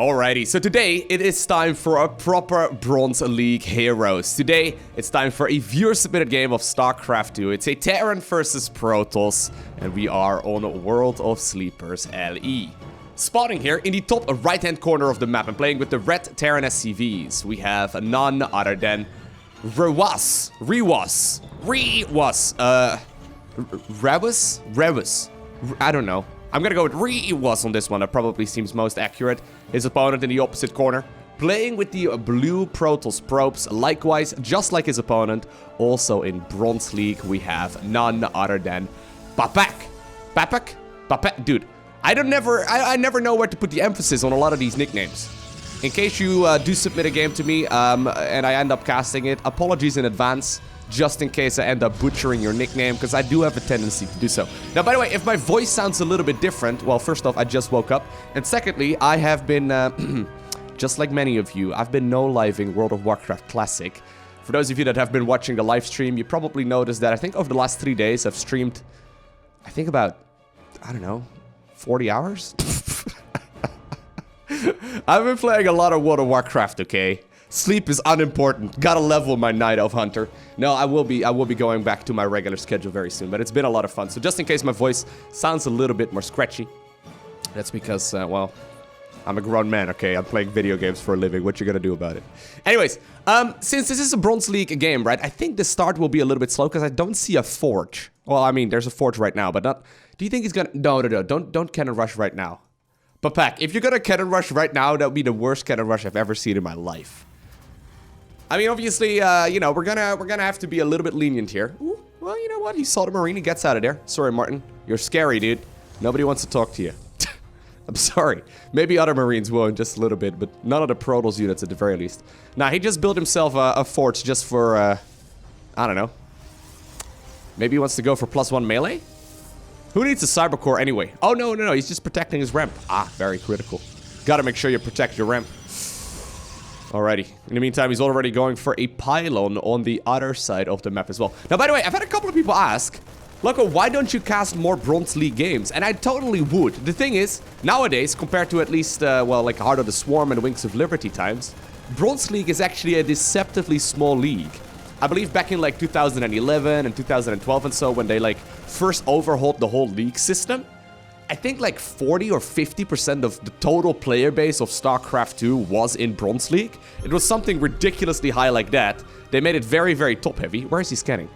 Alrighty, so today it is time for a proper Bronze League Heroes. Today it's time for a viewer-submitted game of StarCraft 2. It's a Terran versus Protoss, and we are on World of Sleepers LE. Spawning here in the top right-hand corner of the map and playing with the red Terran SCVs, we have none other than RewaS. I don't know. I'm gonna go with RewaS on this one. That probably seems most accurate. His opponent in the opposite corner, playing with the blue Protoss probes. Likewise, just like his opponent, also in Bronze League, we have none other than Papak. Papak? Dude, I never know where to put the emphasis on a lot of these nicknames. In case you do submit a game to me and I end up casting it, apologies in advance. Just in case I end up butchering your nickname, because I do have a tendency to do so. Now, by the way, if my voice sounds a little bit different, well, first off, I just woke up. And secondly, I have been, just like many of you, I've been no-living World of Warcraft Classic. For those of you that have been watching the live stream, you probably noticed that I think over the last 3 days, I've streamed, I think about, I don't know, 40 hours? I've been playing a lot of World of Warcraft, okay? Sleep is unimportant. Gotta level my Night Elf Hunter. No, I will be going back to my regular schedule very soon, but it's been a lot of fun. So just in case my voice sounds a little bit more scratchy, that's because, well, I'm a grown man, okay? I'm playing video games for a living. What you gonna do about it? Anyways, since this is a Bronze League game, right? I think the start will be a little bit slow because I don't see a forge. Well, I mean, there's a forge right now, but not... Do you think he's gonna... No, don't cannon rush right now. Papak, if you're gonna cannon rush right now, that would be the worst cannon rush I've ever seen in my life. I mean, obviously, you know, we're gonna have to be a little bit lenient here. Ooh, well, you know what? He saw the Marine. He gets out of there. Sorry, Martin. You're scary, dude. Nobody wants to talk to you. I'm sorry. Maybe other Marines will in just a little bit, but none of the Protoss units at the very least. Nah, he just built himself a fort just for, I don't know. Maybe he wants to go for +1 melee? Who needs a cyber core anyway? Oh, no. He's just protecting his ramp. Ah, very critical. Gotta make sure you protect your ramp. Alrighty. In the meantime, he's already going for a pylon on the other side of the map as well. Now, by the way, I've had a couple of people ask, Lowko, why don't you cast more Bronze League games? And I totally would. The thing is, nowadays, compared to at least, well, like Heart of the Swarm and Wings of Liberty times, Bronze League is actually a deceptively small league. I believe back in like 2011 and 2012 and so, when they like first overhauled the whole league system, I think like 40 or 50% of the total player base of StarCraft 2 was in Bronze League. It was something ridiculously high like that. They made it very, very top heavy. Where is he scanning?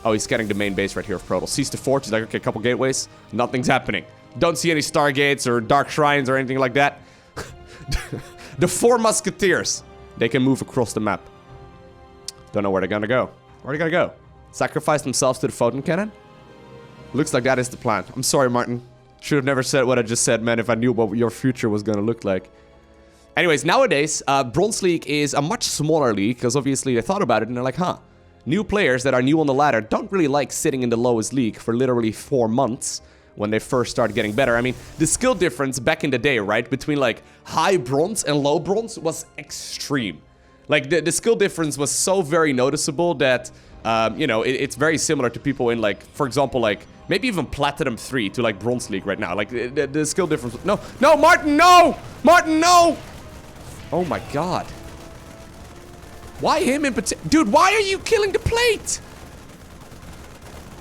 Oh, he's scanning the main base right here of Protoss. Sees the forge. He's like, okay, a couple gateways. Nothing's happening. Don't see any Stargates or Dark Shrines or anything like that. The 4 Musketeers. They can move across the map. Don't know where they're gonna go. Where are they gonna go? Sacrifice themselves to the photon cannon? Looks like that is the plan. I'm sorry, Martin. Should have never said what I just said, man, if I knew what your future was gonna look like. Anyways, nowadays, Bronze League is a much smaller league, because obviously they thought about it and they're like, huh, new players that are new on the ladder don't really like sitting in the lowest league for literally 4 months when they first start getting better. I mean, the skill difference back in the day, right, between like high bronze and low bronze was extreme. Like, the skill difference was so very noticeable that, you know, it's very similar to people in, like, for example, like, maybe even Platinum 3 to, like, Bronze League right now. Like, the skill difference... No, Martin, no! Martin, no! Oh, my God. Why him in particular? Dude, why are you killing the plate?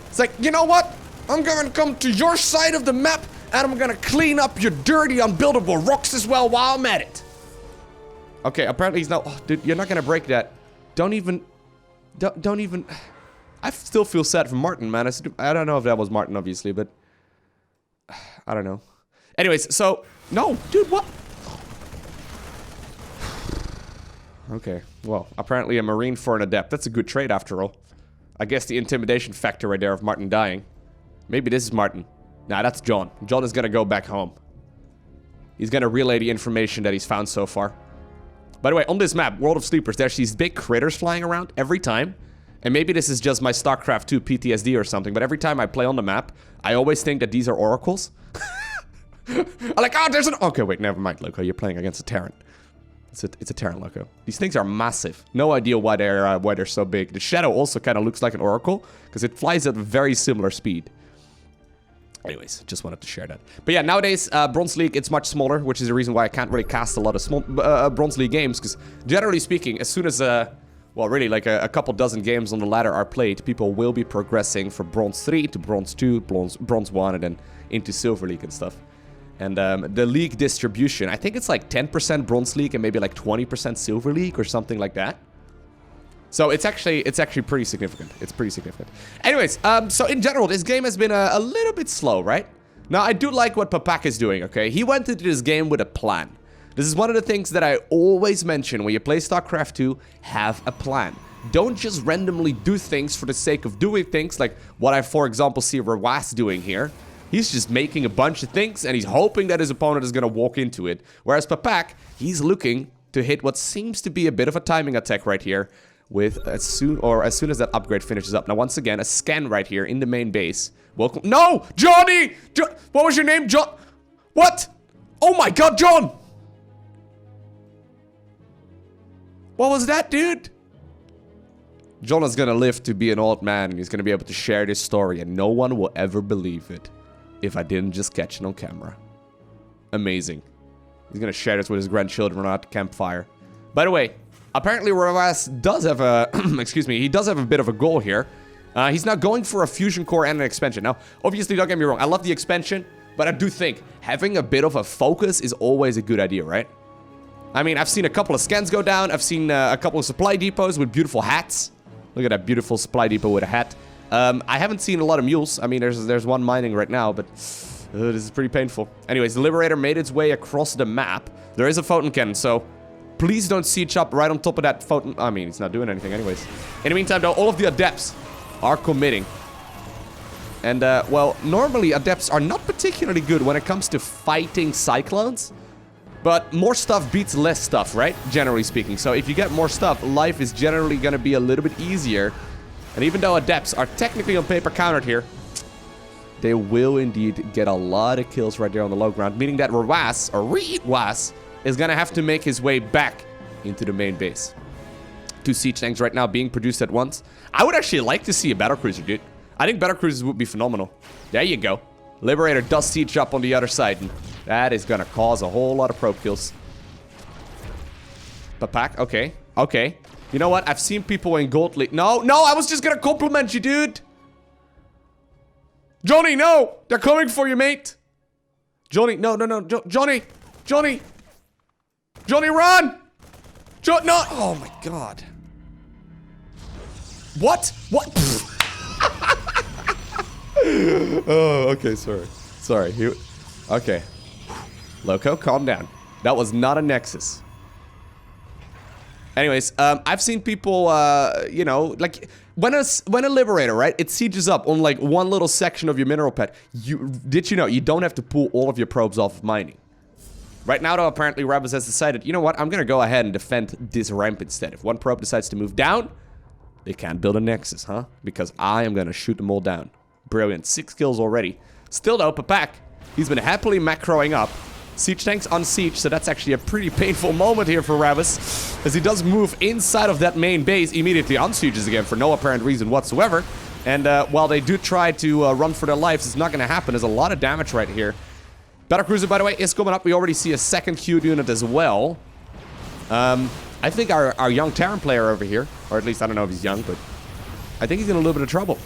It's like, you know what? I'm gonna come to your side of the map, and I'm gonna clean up your dirty, unbuildable rocks as well while I'm at it. Okay, apparently he's not... Oh, dude, you're not gonna break that. Don't even... I still feel sad for Martin, man. I don't know if that was Martin, obviously, but... I don't know. Anyways, so... No, dude, what? Okay, well, apparently a Marine for an Adept. That's a good trade, after all. I guess the intimidation factor right there of Martin dying. Maybe this is Martin. Nah, that's John. John is gonna go back home. He's gonna relay the information that he's found so far. By the way, on this map, World of Sleepers, there's these big critters flying around every time. And maybe this is just my StarCraft 2 PTSD or something, but every time I play on the map, I always think that these are oracles. I'm like, oh, there's an... Okay, wait, never mind, Lowko. You're playing against a Terran. It's a Terran, Lowko. These things are massive. No idea why they're so big. The Shadow also kind of looks like an oracle, because it flies at a very similar speed. Anyways, just wanted to share that. But yeah, nowadays, Bronze League, it's much smaller, which is the reason why I can't really cast a lot of small Bronze League games, because generally speaking, as soon as, well, really, like a couple dozen games on the ladder are played, people will be progressing from Bronze 3 to Bronze 2, Bronze 1, and then into Silver League and stuff. And the league distribution, I think it's like 10% Bronze League and maybe like 20% Silver League or something like that. So it's actually pretty significant. It's pretty significant. Anyways, so in general, this game has been a little bit slow, right? Now, I do like what Papak is doing, okay? He went into this game with a plan. This is one of the things that I always mention when you play StarCraft 2, have a plan. Don't just randomly do things for the sake of doing things, like what I, for example, see RewaS doing here. He's just making a bunch of things, and he's hoping that his opponent is going to walk into it. Whereas Papak, he's looking to hit what seems to be a bit of a timing attack right here, with as soon as that upgrade finishes up. Now, once again, a scan right here in the main base. Welcome. No! Johnny! What was your name? John? What? Oh my god, John! What was that, dude? John is gonna live to be an old man, and he's gonna be able to share this story, and no one will ever believe it if I didn't just catch it on camera. Amazing. He's gonna share this with his grandchildren at the campfire. By the way, apparently RewaS does have a, excuse me, he does have a bit of a goal here. He's now going for a fusion core and an expansion. Now, obviously, don't get me wrong, I love the expansion, but I do think having a bit of a focus is always a good idea, right? I mean, I've seen a couple of scans go down, I've seen a couple of supply depots with beautiful hats. Look at that beautiful supply depot with a hat. I haven't seen a lot of mules. I mean, there's one mining right now, but this is pretty painful. Anyways, the Liberator made its way across the map. There is a photon cannon, so please don't siege up right on top of that photon. I mean, it's not doing anything anyways. In the meantime, though, all of the adepts are committing. And, well, normally adepts are not particularly good when it comes to fighting cyclones. But more stuff beats less stuff, right? Generally speaking. So if you get more stuff, life is generally going to be a little bit easier. And even though adepts are technically on paper countered here, they will indeed get a lot of kills right there on the low ground. Meaning that RewaS is going to have to make his way back into the main base. 2 siege tanks right now being produced at once. I would actually like to see a Battlecruiser, dude. I think Battlecruisers would be phenomenal. There you go. Liberator does siege up on the other side, and that is gonna cause a whole lot of probe kills. Papak, okay, okay. You know what? I've seen people in Gold League. No, I was just gonna compliment you, dude. Johnny, no! They're coming for you, mate. Johnny, no, Johnny, run! No! Oh my god. What? Oh, okay, sorry. Okay. Lowko, calm down. That was not a Nexus. Anyways, I've seen people, you know, like, when a Liberator, right, it sieges up on, like, one little section of your mineral pad, did you know, you don't have to pull all of your probes off of mining. Right now, though, apparently, RewaS has decided, you know what, I'm gonna go ahead and defend this ramp instead. If one probe decides to move down, they can't build a Nexus, huh? Because I am gonna shoot them all down. Brilliant. 6 kills already. Still, though, Papak, he's been happily macroing up. Siege tanks on siege, so that's actually a pretty painful moment here for RewaS, as he does move inside of that main base, immediately unsieges again for no apparent reason whatsoever. And while they do try to run for their lives, it's not going to happen. There's a lot of damage right here. Battlecruiser, by the way, is coming up. We already see a second queued unit as well. I think our young Terran player over here, or at least I don't know if he's young, but I think he's in a little bit of trouble.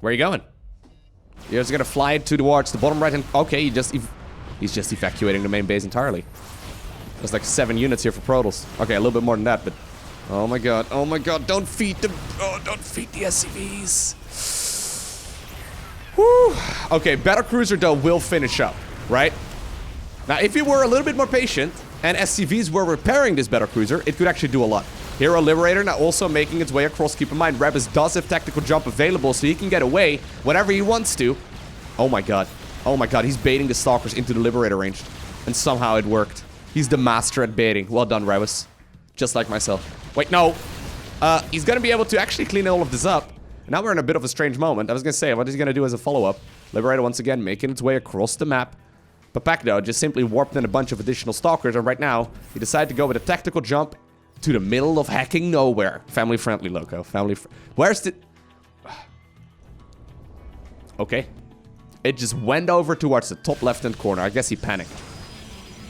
Where are you going? You're just gonna fly it towards the bottom right hand. Okay, he's just evacuating the main base entirely. There's like 7 units here for Protoss. Okay, a little bit more than that, but oh my god, don't feed the SCVs. Whew. Okay, Battlecruiser though will finish up, right? Now, if you were a little bit more patient and SCVs were repairing this Battlecruiser, it could actually do a lot. Hero Liberator now also making its way across. Keep in mind, RewaS does have tactical jump available, so he can get away whenever he wants to. Oh my god, he's baiting the Stalkers into the Liberator range. And somehow it worked. He's the master at baiting. Well done, RewaS. Just like myself. Wait, no. He's gonna be able to actually clean all of this up. Now we're in a bit of a strange moment. I was gonna say, what is he gonna do as a follow-up? Liberator once again making its way across the map. Papak, though, just simply warped in a bunch of additional Stalkers, and right now, he decided to go with a tactical jump to the middle of hacking nowhere. Family friendly, Lowko. Where's the... Okay. It just went over towards the top left-hand corner. I guess he panicked.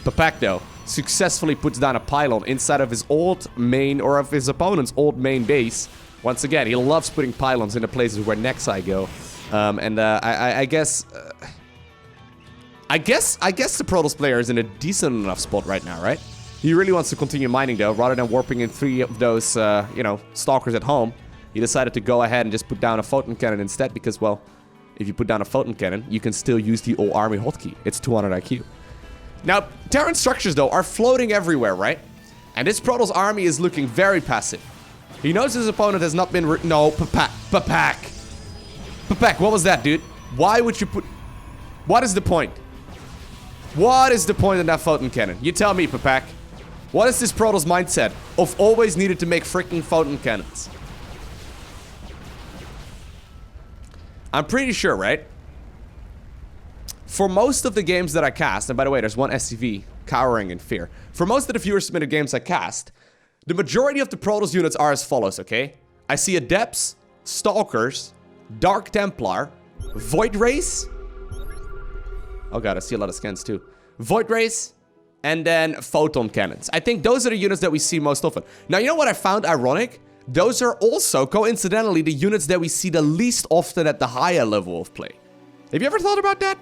Papak, though, successfully puts down a pylon inside of his old main, or of his opponent's old main base. Once again, he loves putting pylons into places where Nexi go. I guess the Protoss player is in a decent enough spot right now, right? He really wants to continue mining, though, rather than warping in 3 of those, you know, stalkers at home. He decided to go ahead and just put down a photon cannon instead because, well, if you put down a photon cannon, you can still use the old army hotkey. It's 200 IQ. Now, Terran structures, though, are floating everywhere, right? And this Protoss army is looking very passive. He knows his opponent has not been... No, Papak. Papak, what was that, dude? Why would you put... What is the point? What is the point in that photon cannon? You tell me, Papak. What is this Protoss mindset of always needed to make freaking photon cannons? I'm pretty sure, right? For most of the games that I cast, and by the way, there's one SCV cowering in fear. For most of the viewer submitted games I cast, the majority of the Protoss units are as follows, okay? I see Adepts, Stalkers, Dark Templar, Void Race. Oh god, I see a lot of scans too. Void Race, and then Photon Cannons. I think those are the units that we see most often. Now, you know what I found ironic? Those are also, coincidentally, the units that we see the least often at the higher level of play. Have you ever thought about that?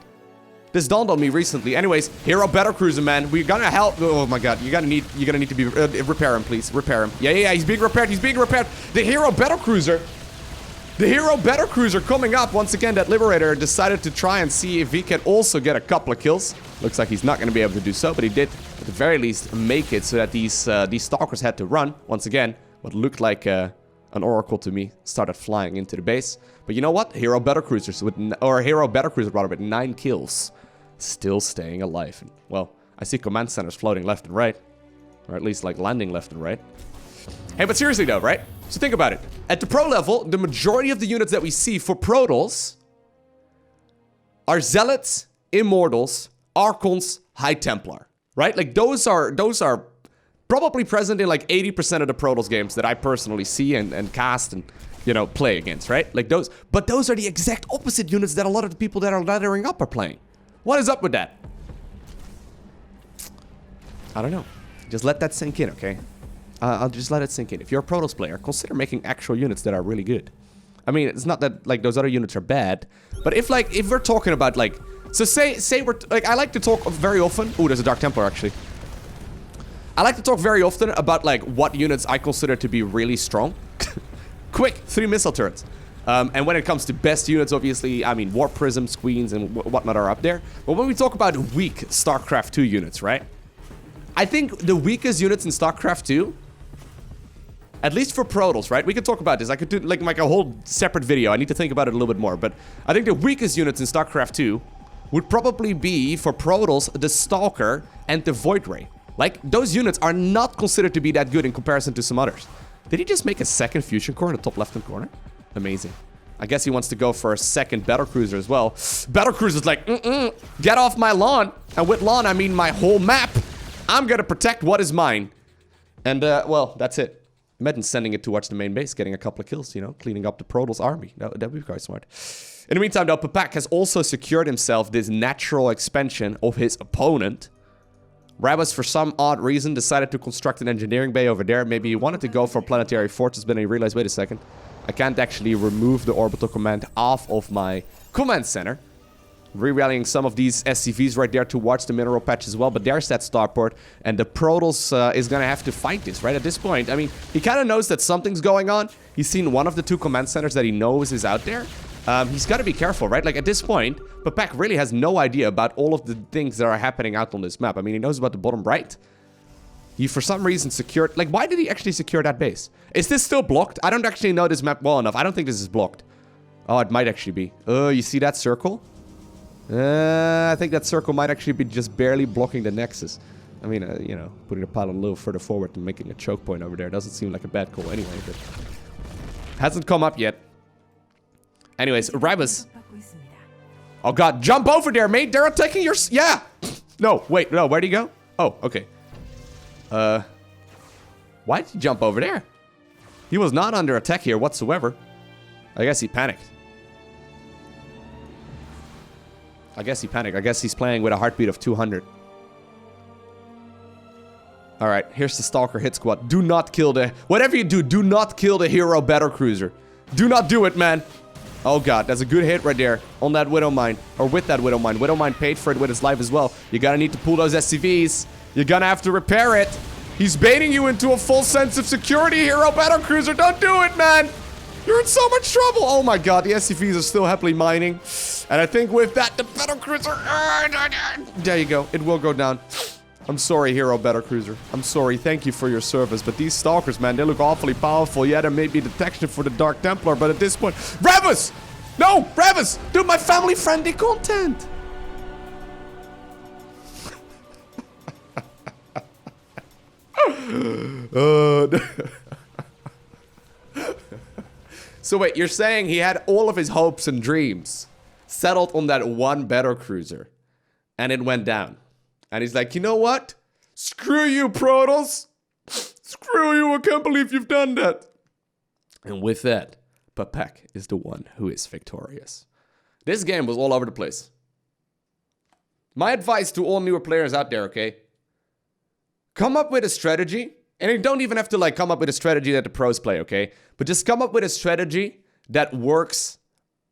This dawned on me recently. Anyways, Hero Battlecruiser, man. We're gonna help. Oh my god, you're gonna need to be repair him, please. Repair him. Yeah. He's being repaired. He's being repaired. The Hero Battlecruiser. The Hero Battlecruiser coming up. Once again, that Liberator decided to try and see if he can also get a couple of kills. Looks like he's not gonna be able to do so, but he did at the very least make it so that these Stalkers had to run. Once again, what looked like an Oracle to me started flying into the base. But you know what? Hero Battlecruisers with 9 kills. Still staying alive. And, well, I see command centers floating left and right. Or at least like landing left and right. Hey, but seriously though, right? So think about it. At the pro level, the majority of the units that we see for Protoss are Zealots, Immortals, Archons, High Templar. Right? Like those are probably present in like 80% of the Protoss games that I personally see and cast and, you know, play against, right? Like those, but those are the exact opposite units that a lot of the people that are laddering up are playing. What is up with that? I don't know. Just let that sink in, okay? I'll just let it sink in. If you're a Protoss player, consider making actual units that are really good. I mean, it's not that like those other units are bad, but if we're talking about like, so say we're like, I like to talk very often. Oh, there's a Dark Templar actually. I like to talk very often about like what units I consider to be really strong. Quick, 3 missile turrets. And when it comes to best units, obviously, I mean, Warp Prisms, Queens, and whatnot are up there. But when we talk about weak StarCraft 2 units, right? I think the weakest units in StarCraft 2, at least for Protoss, right? We could talk about this. I could do like a whole separate video. I need to think about it a little bit more. But I think the weakest units in StarCraft 2 would probably be, for Protoss, the Stalker and the Void Ray. Like, those units are not considered to be that good in comparison to some others. Did he just make a second fusion core in the top left-hand corner? Amazing. I guess he wants to go for a second Battlecruiser as well. Battlecruiser's like, get off my lawn. And with lawn, I mean my whole map. I'm gonna protect what is mine. And, well, that's it. Imagine sending it towards the main base, getting a couple of kills, you know, cleaning up the Protoss army. That'd be quite smart. In the meantime, though, Papak has also secured himself this natural expansion of his opponent. RewaS, for some odd reason, decided to construct an engineering bay over there. Maybe he wanted to go for a planetary fortress, but then he realized, wait a second, I can't actually remove the orbital command off of my command center. Re-rallying some of these SCVs right there towards the mineral patch as well, but there's that starport, and the Protoss is gonna have to fight this, right? At this point, I mean, he kind of knows that something's going on. He's seen one of the 2 command centers that he knows is out there. He's got to be careful, right? Like, at this point, Papak really has no idea about all of the things that are happening out on this map. I mean, he knows about the bottom right. He, for some reason, secured... Like, why did he actually secure that base? Is this still blocked? I don't actually know this map well enough. I don't think this is blocked. Oh, it might actually be. Oh, you see that circle? I think that circle might actually be just barely blocking the nexus. I mean, you know, putting the pylon a little further forward and making a choke point over there doesn't seem like a bad call anyway, but... Hasn't come up yet. Anyways, RewaS. Oh god, jump over there, mate! They're attacking your... Yeah! No, wait, no, where'd he go? Oh, okay. Why did he jump over there? He was not under attack here whatsoever. I guess he panicked. I guess he panicked. I guess he's playing with a heartbeat of 200. Alright, here's the Stalker hit squad. Do not kill the... Whatever you do not kill the hero Battlecruiser. Do not do it, man. Oh god, that's a good hit right there. On that Widow Mine. Or with that Widow Mine. Widow Mine paid for it with his life as well. You're gonna need to pull those SCVs. You're gonna have to repair it. He's baiting you into a full sense of security, hero Battlecruiser. Don't do it, man. You're in so much trouble. Oh my god, the SCVs are still happily mining. And I think with that, the Battlecruiser... There you go. It will go down. I'm sorry, hero Battlecruiser. I'm sorry. Thank you for your service. But these Stalkers, man, they look awfully powerful. Yeah, there may be detection for the Dark Templar, but at this point... RewaS! No! RewaS! Do my family-friendly content! So wait, you're saying he had all of his hopes and dreams settled on that one Battlecruiser, and it went down. And he's like, you know what? Screw you, Protoss. Screw you, I can't believe you've done that. And with that, Papak is the one who is victorious. This game was all over the place. My advice to all newer players out there, okay? Come up with a strategy. And you don't even have to like come up with a strategy that the pros play, okay? But just come up with a strategy that works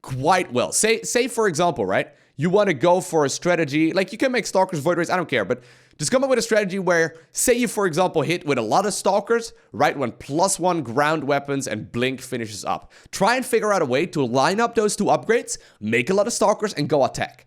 quite well. Say for example, right? You want to go for a strategy, like you can make Stalkers, Void Rays, I don't care, but just come up with a strategy where, say you, for example, hit with a lot of Stalkers, right when +1 ground weapons and Blink finishes up. Try and figure out a way to line up those two upgrades, make a lot of Stalkers, and go attack.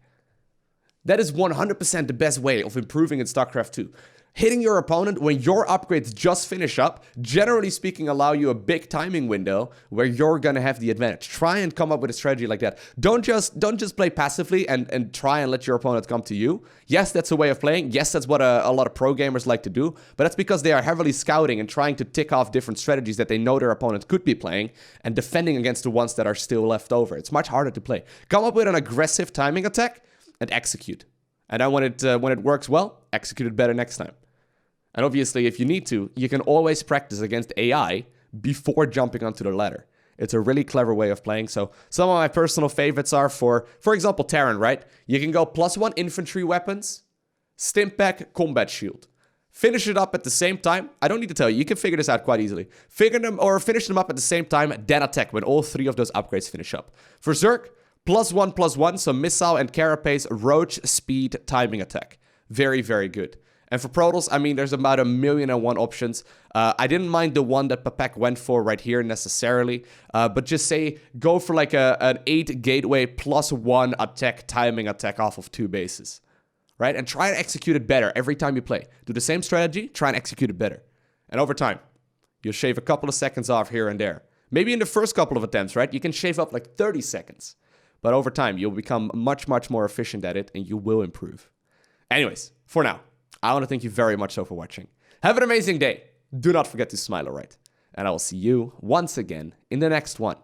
That is 100% the best way of improving in StarCraft 2. Hitting your opponent when your upgrades just finish up, generally speaking, allow you a big timing window where you're gonna have the advantage. Try and come up with a strategy like that. Don't just play passively and try and let your opponent come to you. Yes, that's a way of playing. Yes, that's what a lot of pro gamers like to do. But that's because they are heavily scouting and trying to tick off different strategies that they know their opponent could be playing and defending against the ones that are still left over. It's much harder to play. Come up with an aggressive timing attack and execute. And then when it works well, execute it better next time. And obviously, if you need to, you can always practice against AI before jumping onto the ladder. It's a really clever way of playing. So some of my personal favorites are for example, Terran, right? You can go +1 infantry weapons, Stimpak, combat shield. Finish it up at the same time. I don't need to tell you. You can figure this out quite easily. Finish them up at the same time, then attack when all 3 of those upgrades finish up. For Zerg, +1/+1, so missile and carapace, roach, speed, timing attack. Very, very good. And for Protoss, I mean, there's about 1,000,001 options. I didn't mind the one that Papak went for right here necessarily. But just say, go for like an 8 gateway +1 attack, timing attack off of 2 bases. Right? And try and execute it better every time you play. Do the same strategy, try and execute it better. And over time, you'll shave a couple of seconds off here and there. Maybe in the first couple of attempts, right? You can shave up like 30 seconds. But over time, you'll become much, much more efficient at it and you will improve. Anyways, for now, I want to thank you very much so for watching. Have an amazing day. Do not forget to smile, alright? And I will see you once again in the next one.